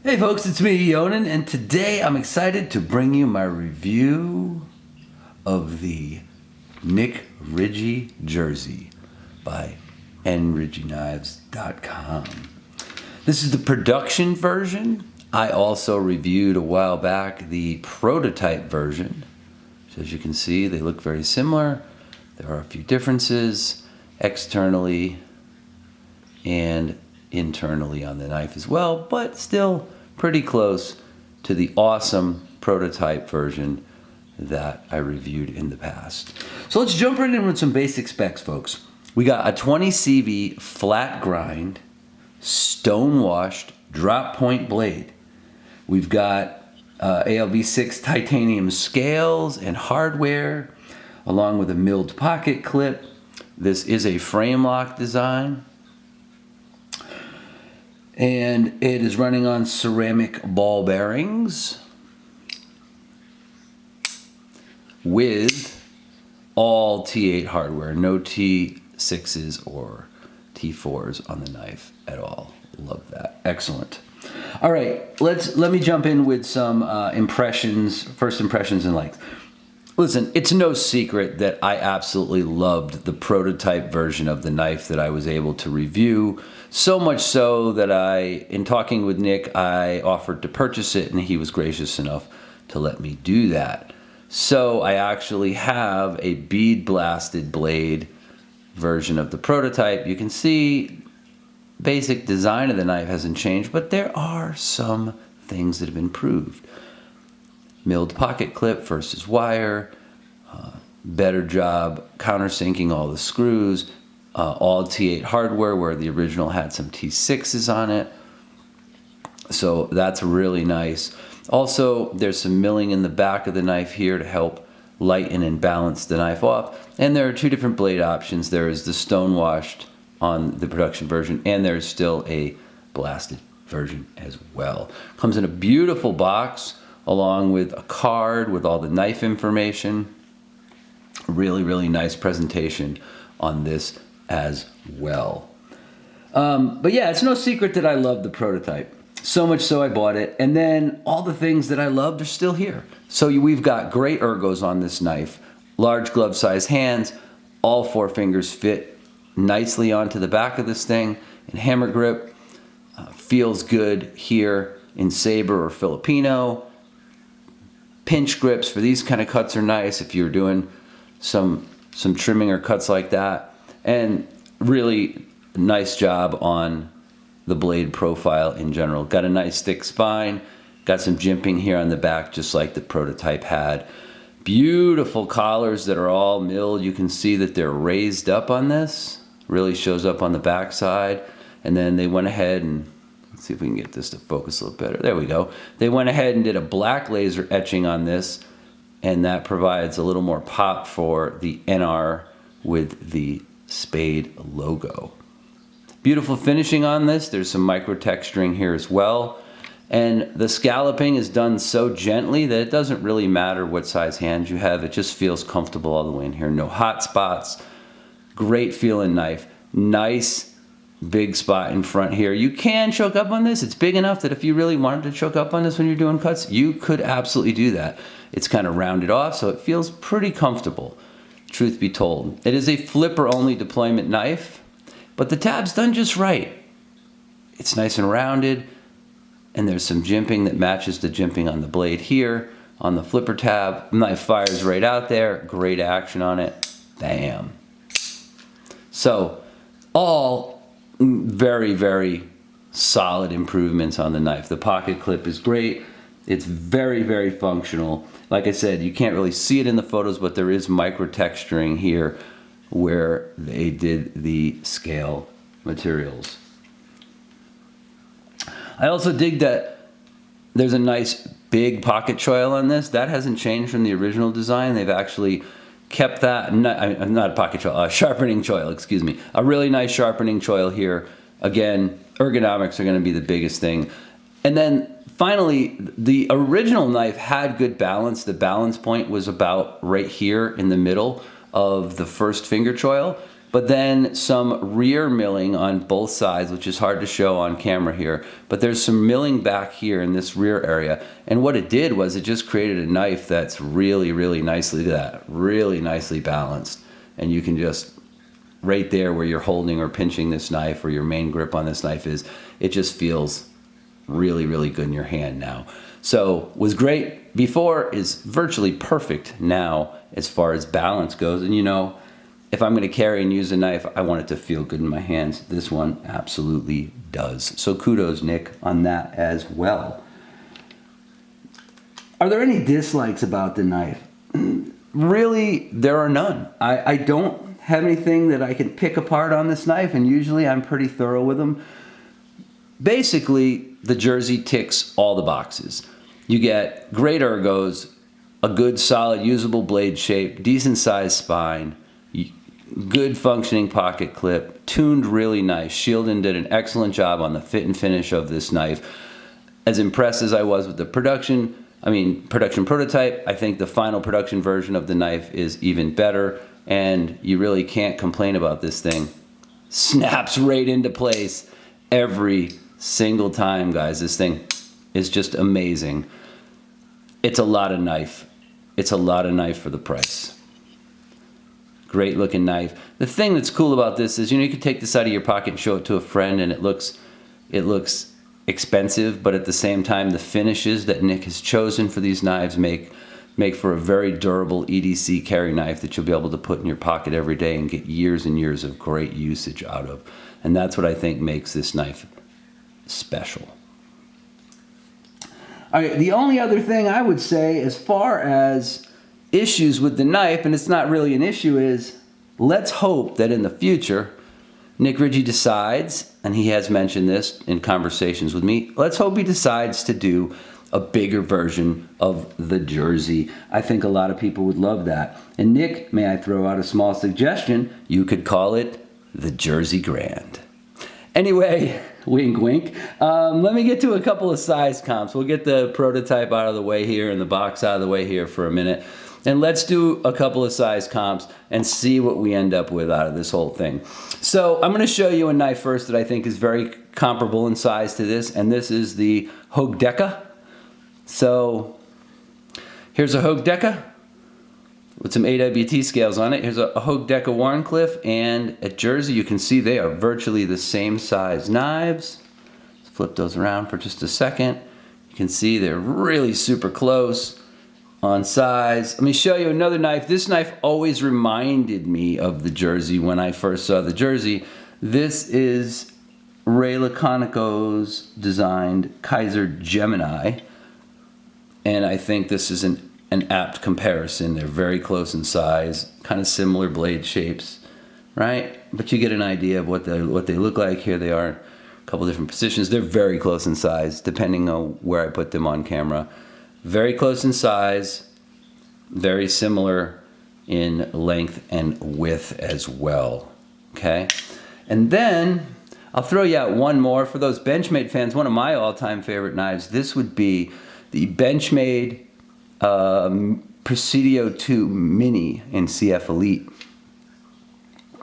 Hey folks, it's me, Yonan, and today I'm excited to bring you my review of the NRiggi jersey by NRiggyKnives.com. This is the production version. I also reviewed a while back the prototype version. So as you can see, they look very similar. There are a few differences externally and internally on the knife as well, but still pretty close to the awesome prototype version that I reviewed in the past. So let's jump right in with some basic specs, folks. We got a 20 CV flat grind, stone washed drop point blade. We've got ALV6 titanium scales and hardware, along with a milled pocket clip. This is a frame lock design, and it is running on ceramic ball bearings with all T8 hardware, no T6s or T4s on the knife at all. Love that. Excellent. All right, let me jump in with some first impressions and likes. Listen, it's no secret that I absolutely loved the prototype version of the knife that I was able to review. So much so that in talking with Nick, I offered to purchase it, and he was gracious enough to let me do that. So I actually have a bead blasted blade version of the prototype. You can see basic design of the knife hasn't changed, but there are some things that have improved. Milled pocket clip versus wire, better job countersinking all the screws, all T8 hardware where the original had some T6s on it. So that's really nice. Also, there's some milling in the back of the knife here to help lighten and balance the knife off. And there are two different blade options. There is the stone washed on the production version, and there's still a blasted version as well. Comes in a beautiful box along with a card with all the knife information. Really, really nice presentation on this as well. But yeah, it's no secret that I love the prototype. So much so I bought it, and then all the things that I loved are still here. So we've got great ergos on this knife, large glove size hands, all four fingers fit nicely onto the back of this thing, and hammer grip feels good here in Sabre or Filipino. Pinch grips for these kind of cuts are nice if you're doing some trimming or cuts like that. And really nice job on the blade profile in general. Got a nice thick spine, got some jimping here on the back just like the prototype had. Beautiful collars that are all milled. You can see that they're raised up on this. Really shows up on the back side. And then they went ahead and, let's see if we can get this to focus a little better. There we go. They went ahead and did a black laser etching on this, and that provides a little more pop for the NR with the Spade logo. Beautiful finishing on this. There's some micro texturing here as well. And the scalloping is done so gently that it doesn't really matter what size hands you have. It just feels comfortable all the way in here. No hot spots. Great feeling knife. Nice big spot in front here. You can choke up on this. It's big enough that if you really wanted to choke up on this when you're doing cuts, you could absolutely do that. It's kind of rounded off, so it feels pretty comfortable, truth be told. It is a flipper-only deployment knife, but the tab's done just right. It's nice and rounded, and there's some jimping that matches the jimping on the blade here on the flipper tab. Knife fires right out there. Great action on it. Bam. So, all very, very solid improvements on the knife. The pocket clip is great. It's very, very functional. Like I said, you can't really see it in the photos, but there is micro texturing here where they did the scale materials. I also dig that there's a nice big pocket choil on this. That hasn't changed from the original design. They've actually kept that, not a pocket choil, sharpening choil, excuse me. A really nice sharpening choil here. Again, ergonomics are gonna be the biggest thing. And then finally, the original knife had good balance. The balance point was about right here in the middle of the first finger choil. but then some rear milling on both sides, which is hard to show on camera here, but there's some milling back here in this rear area. And what it did was it just created a knife that's really, really nicely, look at that, really nicely balanced. And you can just, right there where you're holding or pinching this knife, or your main grip on this knife is, it just feels really, really good in your hand now. So was great before, is virtually perfect now as far as balance goes. And you know, if I'm going to carry and use a knife, I want it to feel good in my hands. This one absolutely does. So kudos, Nick, on that as well. Are there any dislikes about the knife? Really, there are none. I don't have anything that I can pick apart on this knife, and usually I'm pretty thorough with them. Basically, the Jersey ticks all the boxes. You get great ergos, a good solid usable blade shape, decent sized spine, good functioning pocket clip, tuned really nice. Shieldon did an excellent job on the fit and finish of this knife. As impressed as I was with the production prototype, I think the final production version of the knife is even better, and you really can't complain about this thing. Snaps right into place every single time, guys. This thing is just amazing. It's a lot of knife. It's a lot of knife for the price. Great looking knife. The thing that's cool about this is, you know, you can take this out of your pocket and show it to a friend, and it looks expensive, but at the same time, the finishes that Nick has chosen for these knives make for a very durable EDC carry knife that you'll be able to put in your pocket every day and get years and years of great usage out of. And that's what I think makes this knife special. All right, the only other thing I would say as far as issues with the knife, and it's not really an issue, is let's hope that in the future NRiggi decides, and he has mentioned this in conversations with me, let's hope he decides to do a bigger version of the Jersey. I think a lot of people would love that. And Nick, may I throw out a small suggestion? You could call it the Jersey Grand. Anyway, wink wink, let me get to a couple of size comps. We'll get the prototype out of the way here and the box out of the way here for a minute. And let's do a couple of size comps and see what we end up with out of this whole thing. So I'm going to show you a knife first that I think is very comparable in size to this, and this is the Hogue Deca. So here's a Hogue Deca with some AWT scales on it. Here's a Hogue Deca Warncliffe, and at Jersey you can see they are virtually the same size knives. Let's flip those around for just a second. You can see they're really super close on size. Let me show you another knife. This knife always reminded me of the Jersey when I first saw the Jersey. This is Ray Laconico's designed Kaiser Gemini, and I think this is an apt comparison. They're very close in size, kind of similar blade shapes, right? But you get an idea of what they look like. Here they are, a couple different positions. They're very close in size, depending on where I put them on camera. Very close in size, very similar in length and width as well, okay? And then I'll throw you out one more for those Benchmade fans. One of my all-time favorite knives, this would be the Benchmade Presidio 2 Mini in CF Elite.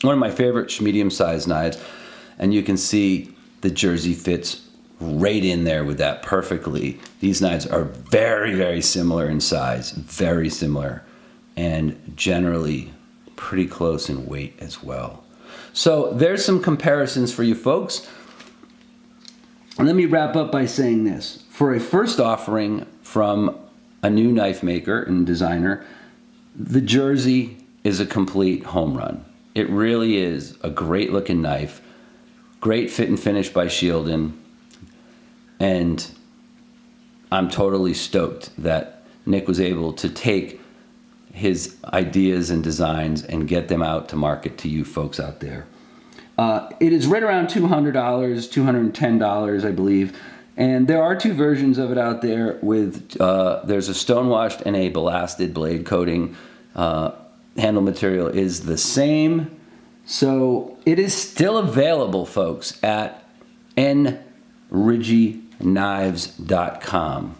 One of my favorite medium-sized knives, and you can see the Jersey fits right in there with that perfectly. These knives are very, very similar in size, very similar, and generally pretty close in weight as well. So there's some comparisons for you folks. And let me wrap up by saying this. For a first offering from a new knife maker and designer, the Jersey is a complete home run. It really is a great looking knife, great fit and finish by Shieldon, and I'm totally stoked that Nick was able to take his ideas and designs and get them out to market to you folks out there. It is right around $200, $210, I believe. And there are two versions of it out there with, there's a stonewashed and a blasted blade coating. Handle material is the same. So it is still available, folks, at NRiggiKnives.com.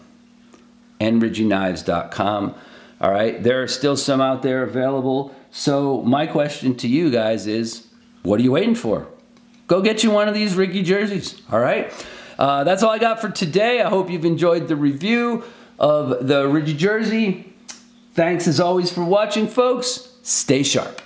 NRiggiKnives.com. All right, there are still some out there available. So my question to you guys is, what are you waiting for? Go get you one of these NRiggi jerseys, all right? That's all I got for today. I hope you've enjoyed the review of the NRiggi jersey. Thanks as always for watching, folks. Stay sharp.